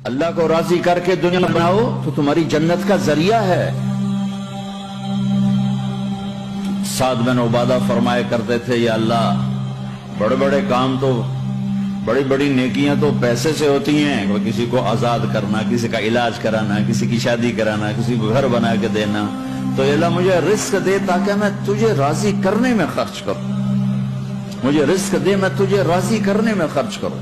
اللہ کو راضی کر کے دنیا بناؤ تو تمہاری جنت کا ذریعہ ہے۔ سعد بن عبادہ فرمایا کرتے تھے، یا اللہ بڑے بڑے کام تو، بڑی بڑی نیکیاں تو پیسے سے ہوتی ہیں، کسی کو آزاد کرنا، کسی کا علاج کرانا، کسی کی شادی کرانا، کسی کو گھر بنا کے دینا، تو اللہ مجھے رزق دے تاکہ میں تجھے راضی کرنے میں خرچ کروں، مجھے رزق دے میں تجھے راضی کرنے میں خرچ کروں۔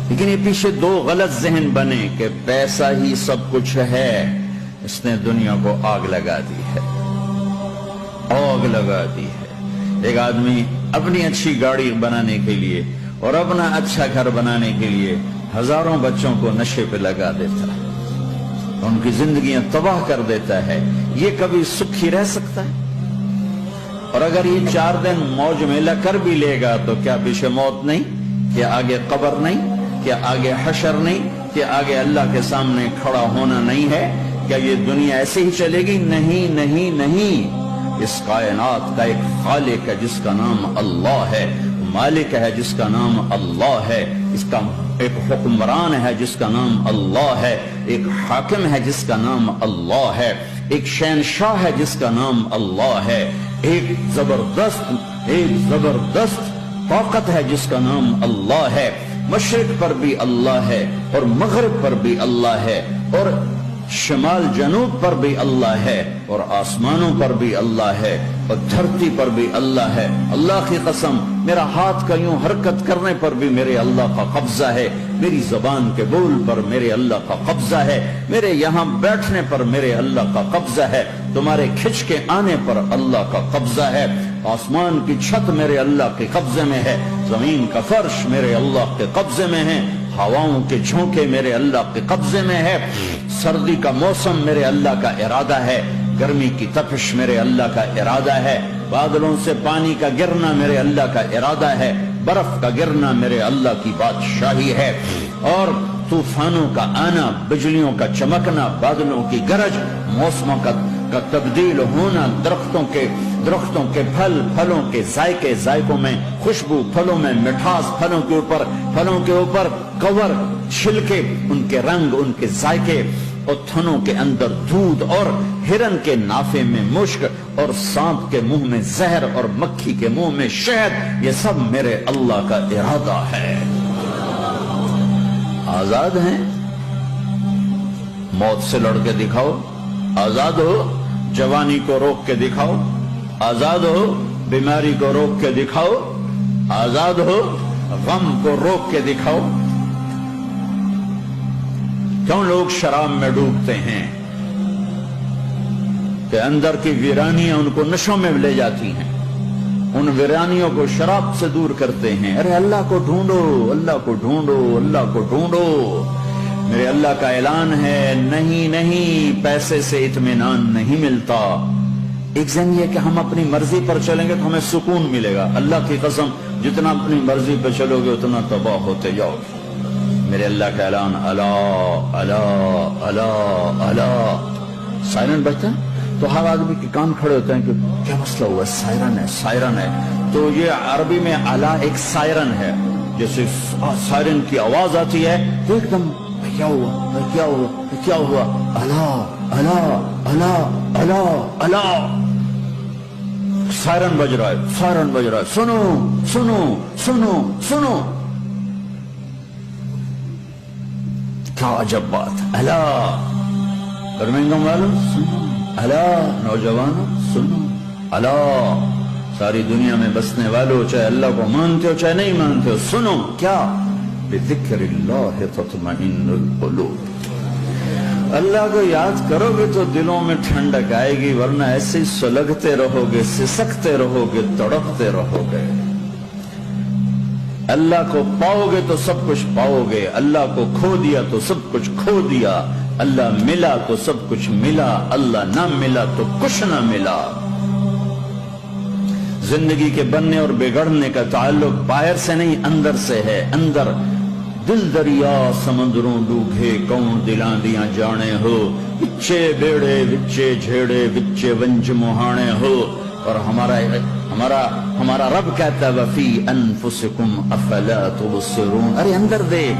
لیکن یہ پیچھے دو غلط ذہن بنے کہ پیسہ ہی سب کچھ ہے، اس نے دنیا کو آگ لگا دی ہے، آگ لگا دی ہے۔ ایک آدمی اپنی اچھی گاڑی بنانے کے لیے اور اپنا اچھا گھر بنانے کے لیے ہزاروں بچوں کو نشے پہ لگا دیتا ہے، ان کی زندگیاں تباہ کر دیتا ہے۔ یہ کبھی سکھی رہ سکتا ہے؟ اور اگر یہ 4 دن موج میلہ کر بھی لے گا تو کیا پیچھے موت نہیں؟ کیا آگے قبر نہیں؟ کیا آگے حشر نہیں؟ کیا آگے اللہ کے سامنے کھڑا ہونا نہیں ہے؟ کیا یہ دنیا ایسے ہی چلے گی؟ نہیں نہیں نہیں، اس کائنات کا ایک خالق ہے جس کا نام اللہ ہے، مالک ہے جس کا نام اللہ ہے، اس کا ایک حکمران ہے جس کا نام اللہ ہے، ایک حاکم ہے جس کا نام اللہ ہے، ایک شہنشاہ ہے جس کا نام اللہ ہے، ایک زبردست طاقت ہے جس کا نام اللہ ہے۔ مشرق پر بھی اللہ ہے اور مغرب پر بھی اللہ ہے اور شمال جنوب پر بھی اللہ ہے اور آسمانوں پر بھی اللہ ہے اور دھرتی پر بھی اللہ ہے۔ اللہ کی قسم، میرا ہاتھ کا یوں حرکت کرنے پر بھی میرے اللہ کا قبضہ ہے، میری زبان کے بول پر میرے اللہ کا قبضہ ہے، میرے یہاں بیٹھنے پر میرے اللہ کا قبضہ ہے، تمہارے کھچ کے آنے پر اللہ کا قبضہ ہے۔ آسمان کی چھت میرے اللہ کے قبضے میں ہے، زمین کا فرش میرے اللہ کے قبضے میں ہے، ہواؤں کے جھونکے میرے اللہ کے قبضے میں ہے، سردی کا موسم میرے اللہ کا ارادہ ہے، گرمی کی تپش میرے اللہ کا ارادہ ہے، بادلوں سے پانی کا گرنا میرے اللہ کا ارادہ ہے، برف کا گرنا میرے اللہ کی بادشاہی ہے، اور طوفانوں کا آنا، بجلیوں کا چمکنا، بادلوں کی گرج، موسموں کا تبدیل ہونا، درختوں کے پھلوں کے ذائقوں میں خوشبو، پھلوں میں مٹھاس، پھلوں کے اوپر کور، چھلکے، ان کے رنگ، ان کے ذائقے، اور تھنوں کے اندر دودھ، اور ہرن کے نافے میں مشک، اور سانپ کے منہ میں زہر، اور مکھی کے منہ میں شہد، یہ سب میرے اللہ کا ارادہ ہے۔ آزاد ہیں؟ موت سے لڑ کے دکھاؤ، آزاد ہو؟ جوانی کو روک کے دکھاؤ، آزاد ہو؟ بیماری کو روک کے دکھاؤ، آزاد ہو؟ غم کو روک کے دکھاؤ۔ کیوں لوگ شراب میں ڈوبتے ہیں؟ کہ اندر کی ویرانیاں ان کو نشوں میں لے جاتی ہیں، ان ویرانیوں کو شراب سے دور کرتے ہیں۔ ارے اللہ کو ڈھونڈو، اللہ کو ڈھونڈو، اللہ کو ڈھونڈو۔ میرے اللہ کا اعلان ہے، نہیں نہیں، پیسے سے اطمینان نہیں ملتا۔ ایک ذہن یہ کہ ہم اپنی مرضی پر چلیں گے تو ہمیں سکون ملے گا۔ اللہ کی قسم، جتنا اپنی مرضی پہ چلو گے اتنا تباہ ہوتے جاؤ۔ میرے اللہ کا اعلان، اللہ اللہ اللہ اللہ، سائرن بجتا ہے تو ہر آدمی کے کان کھڑے ہوتے ہیں کہ کیا مسئلہ ہوا؟ سائرن ہے، سائرن ہے۔ تو یہ عربی میں اللہ ایک سائرن ہے، جیسے سائرن کی آواز آتی ہے تو ایک دم کیا ہوا کیا ہوا کیا ہوا، اللہ اللہ اللہ اللہ اللہ، سائرن بج رہا ہے، سائرن بج رہا ہے، سنو سنو سنو سنو، کیا عجب بات۔ اللہ برمنگم والوں سنو، اللہ نوجوانوں سنو، اللہ ساری دنیا میں بسنے والوں، چاہے اللہ کو مانتے ہو چاہے نہیں مانتے ہو، سنو کیا، بذکر اللہ تطمئن القلوب، اللہ کو یاد کرو گے تو دلوں میں ٹھنڈک آئے گی، ورنہ ایسے ہی سلگتے رہو گے، سسکتے رہو گے، تڑپتے رہو گے۔ اللہ کو پاؤ گے تو سب کچھ پاؤ گے، اللہ کو کھو دیا تو سب کچھ کھو دیا، اللہ ملا تو سب کچھ ملا، اللہ نہ ملا تو کچھ نہ ملا۔ زندگی کے بننے اور بگڑنے کا تعلق باہر سے نہیں اندر سے ہے۔ اندر دل دریا سمندروں ڈوبے کون دلاں دیاں جانے ہو، وچے بیڑے وچے جھیڑے وچے ونج مہانے ہو، اور ہمارا رب کہتا ہے وفی انفسکم افلا تبصرون، ارے اندر دیکھ،